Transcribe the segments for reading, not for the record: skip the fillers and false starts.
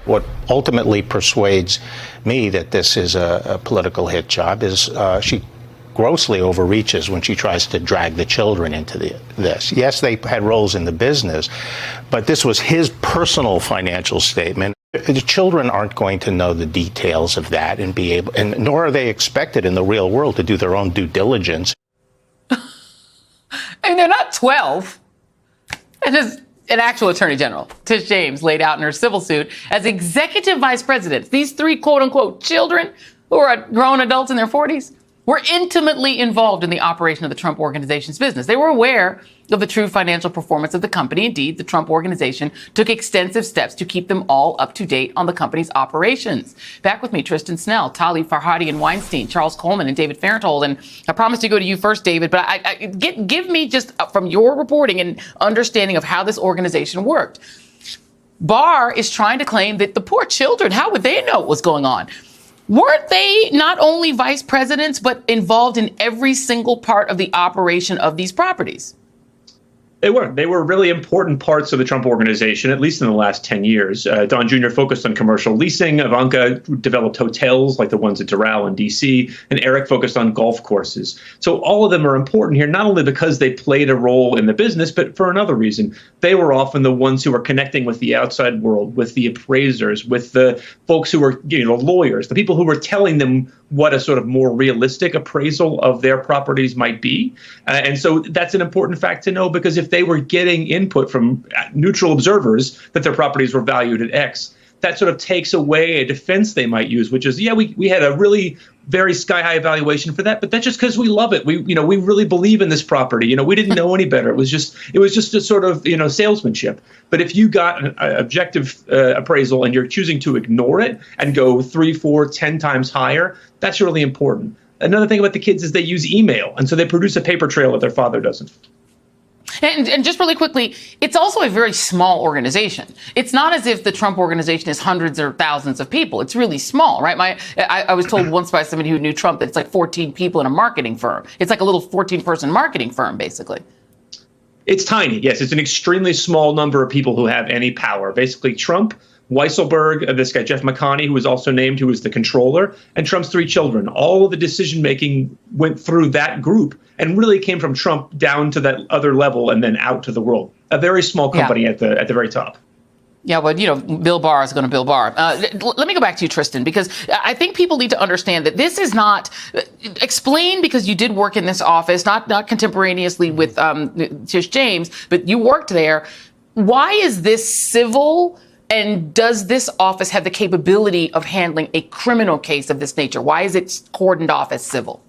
What ultimately persuades me that this is a political hit job is she grossly overreaches when she tries to drag the children into this. Yes, they had roles in the business, but this was his personal financial statement. The children aren't going to know the details of that and be able, and nor are they expected in the real world to do their own due diligence. And they're not 12. And as an actual attorney general, Tish James, laid out in her civil suit as executive vice presidents, these three quote unquote children who are grown adults in their 40s were intimately involved in the operation of the Trump Organization's business. They were aware of the true financial performance of the company. Indeed, the Trump Organization took extensive steps to keep them all up to date on the company's operations. Back with me, Tristan Snell, Talib Farhadi and Weinstein, Charles Coleman, and David Fairnhold. And I promised to go to you first, David, but give me just from your reporting and understanding of how this organization worked. Barr is trying to claim that the poor children, how would they know what was going on? Weren't they not only vice presidents, but involved in every single part of the operation of these properties? They were. They were really important parts of the Trump Organization, at least in the last 10 years. Don Jr. focused on commercial leasing. Ivanka developed hotels like the ones at Doral in D.C., and Eric focused on golf courses. So all of them are important here, not only because they played a role in the business, but for another reason. They were often the ones who were connecting with the outside world, with the appraisers, with the folks who were, lawyers, the people who were telling them what a sort of more realistic appraisal of their properties might be. And so that's an important fact to know, because if they were getting input from neutral observers that their properties were valued at X, that sort of takes away a defense they might use, which is, we had a really very sky-high evaluation for that, but that's just because we love it. We really believe in this property. We didn't know any better. It was just a sort of, salesmanship. But if you got an objective appraisal and you're choosing to ignore it and go 3, 4, 10 times higher, that's really important. Another thing about the kids is they use email, and so they produce a paper trail that their father doesn't. And just really quickly, it's also a very small organization. It's not as if the Trump Organization is hundreds or thousands of people. It's really small, right? I was told once by somebody who knew Trump that it's like 14 people in a marketing firm. It's like a little 14-person marketing firm, basically. It's tiny. Yes, it's an extremely small number of people who have any power. Basically, Trump, Weisselberg, this guy, Jeff McConney, who was also named, who was the controller, and Trump's 3 children. All of the decision-making went through that group and really came from Trump down to that other level and then out to the world. A very small company at the very top. Yeah, well, Bill Barr is going to Bill Barr. Let me go back to you, Tristan, because I think people need to understand that this is not explain, because you did work in this office, not contemporaneously with Tish James, but you worked there. Why is this civil? And does this office have the capability of handling a criminal case of this nature? Why is it cordoned off as civil?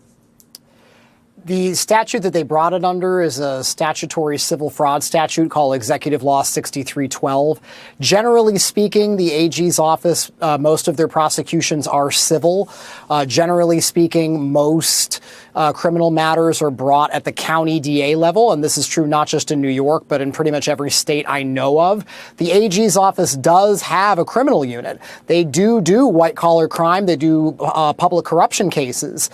The statute that they brought it under is a statutory civil fraud statute called Executive Law 6312. Generally speaking, the AG's office, most of their prosecutions are civil. Generally speaking, most criminal matters are brought at the county DA level, and this is true not just in New York, but in pretty much every state I know of. The AG's office does have a criminal unit. They do white-collar crime. They do public corruption cases.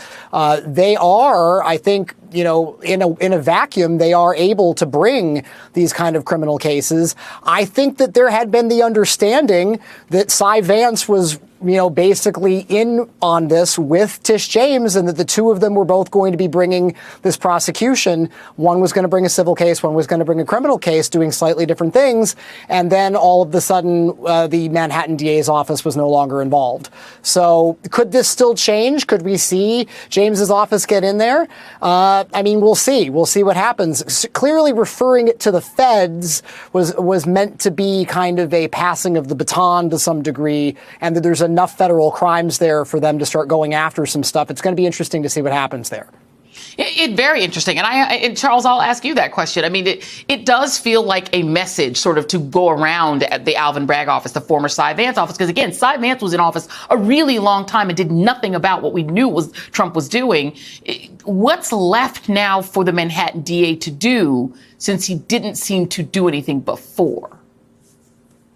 They are, I think, in a vacuum, they are able to bring these kind of criminal cases. I think that there had been the understanding that Cy Vance was basically in on this with Tish James, and that the two of them were both going to be bringing this prosecution. One was going to bring a civil case, one was going to bring a criminal case, doing slightly different things. And then all of a sudden, the Manhattan DA's office was no longer involved. So could this still change? Could we see James's office get in there? We'll see. We'll see what happens. Clearly referring it to the feds was meant to be kind of a passing of the baton to some degree, and that there's enough federal crimes there for them to start going after some stuff. It's going to be interesting to see what happens there. It's very interesting. And Charles, I'll ask you that question. It does feel like a message sort of to go around at the Alvin Bragg office, the former Cy Vance office, because again, Cy Vance was in office a really long time and did nothing about what we knew Trump was doing. What's left now for the Manhattan DA to do, since he didn't seem to do anything before?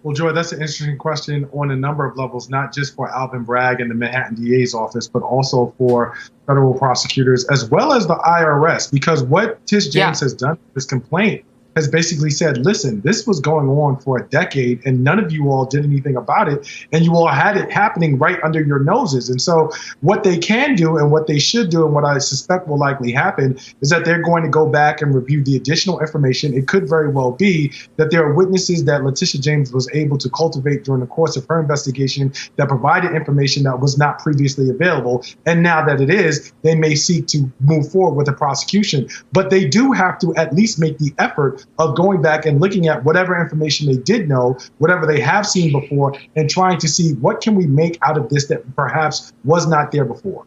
Well, Joy, that's an interesting question on a number of levels, not just for Alvin Bragg and the Manhattan DA's office, but also for federal prosecutors as well as the IRS, because what Tish James has done with this complaint has basically said, listen, this was going on for a decade and none of you all did anything about it. And you all had it happening right under your noses. And so what they can do and what they should do, and what I suspect will likely happen, is that they're going to go back and review the additional information. It could very well be that there are witnesses that Letitia James was able to cultivate during the course of her investigation that provided information that was not previously available. And now that it is, they may seek to move forward with a prosecution. But they do have to at least make the effort of going back and looking at whatever information they did know, whatever they have seen before, and trying to see what can we make out of this that perhaps was not there before.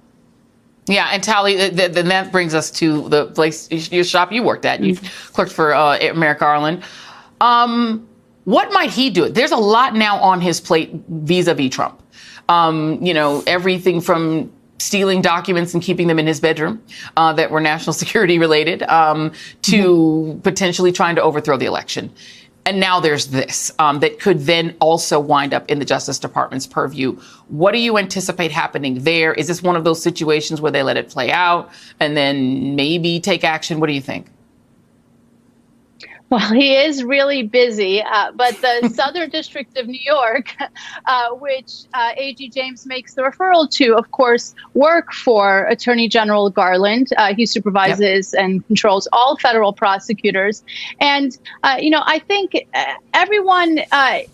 Yeah, and Tali, then that brings us to the place, your shop you worked at. You clerked for Merrick Garland. What might he do? There's a lot now on his plate vis-a-vis Trump. Everything from stealing documents and keeping them in his bedroom that were national security related to potentially trying to overthrow the election. And now there's this that could then also wind up in the Justice Department's purview. What do you anticipate happening there? Is this one of those situations where they let it play out and then maybe take action? What do you think? Well, he is really busy, but the Southern District of New York, which A.G. James makes the referral to, of course, work for Attorney General Garland. He supervises and controls all federal prosecutors. And, I think everyone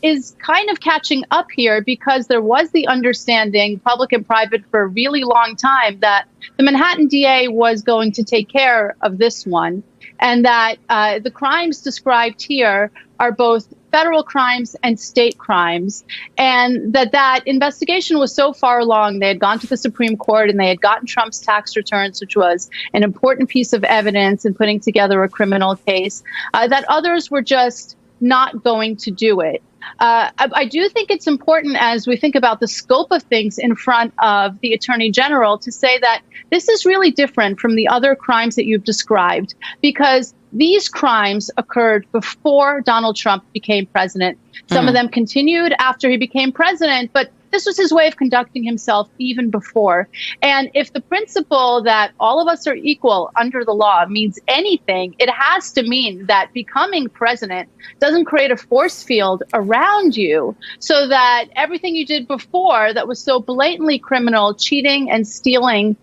is kind of catching up here because there was the understanding, public and private, for a really long time that the Manhattan DA was going to take care of this one. And that the crimes described here are both federal crimes and state crimes, and that investigation was so far along. They had gone to the Supreme Court and they had gotten Trump's tax returns, which was an important piece of evidence in putting together a criminal case, that others were just not going to do it. I do think it's important, as we think about the scope of things in front of the Attorney General, to say that this is really different from the other crimes that you've described, because these crimes occurred before Donald Trump became president. Some of them continued after he became president, but this was his way of conducting himself even before. And if the principle that all of us are equal under the law means anything, it has to mean that becoming president doesn't create a force field around you so that everything you did before that was so blatantly criminal, cheating and stealing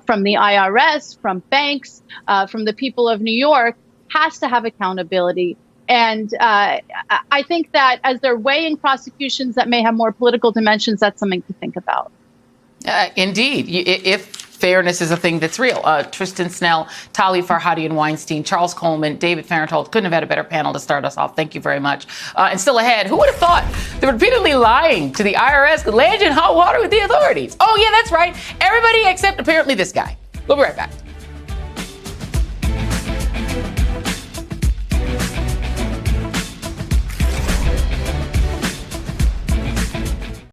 from the IRS, from banks, from the people of New York, has to have accountability. And I think that as they're weighing prosecutions that may have more political dimensions, that's something to think about. Indeed, if fairness is a thing that's real. Tristan Snell, Tali Farhadian-Weinstein, Charles Coleman, David Farenthold. Couldn't have had a better panel to start us off. Thank you very much. And still ahead, who would have thought that repeatedly lying to the IRS could land you in hot water with the authorities? Oh, yeah, that's right. Everybody except apparently this guy. We'll be right back.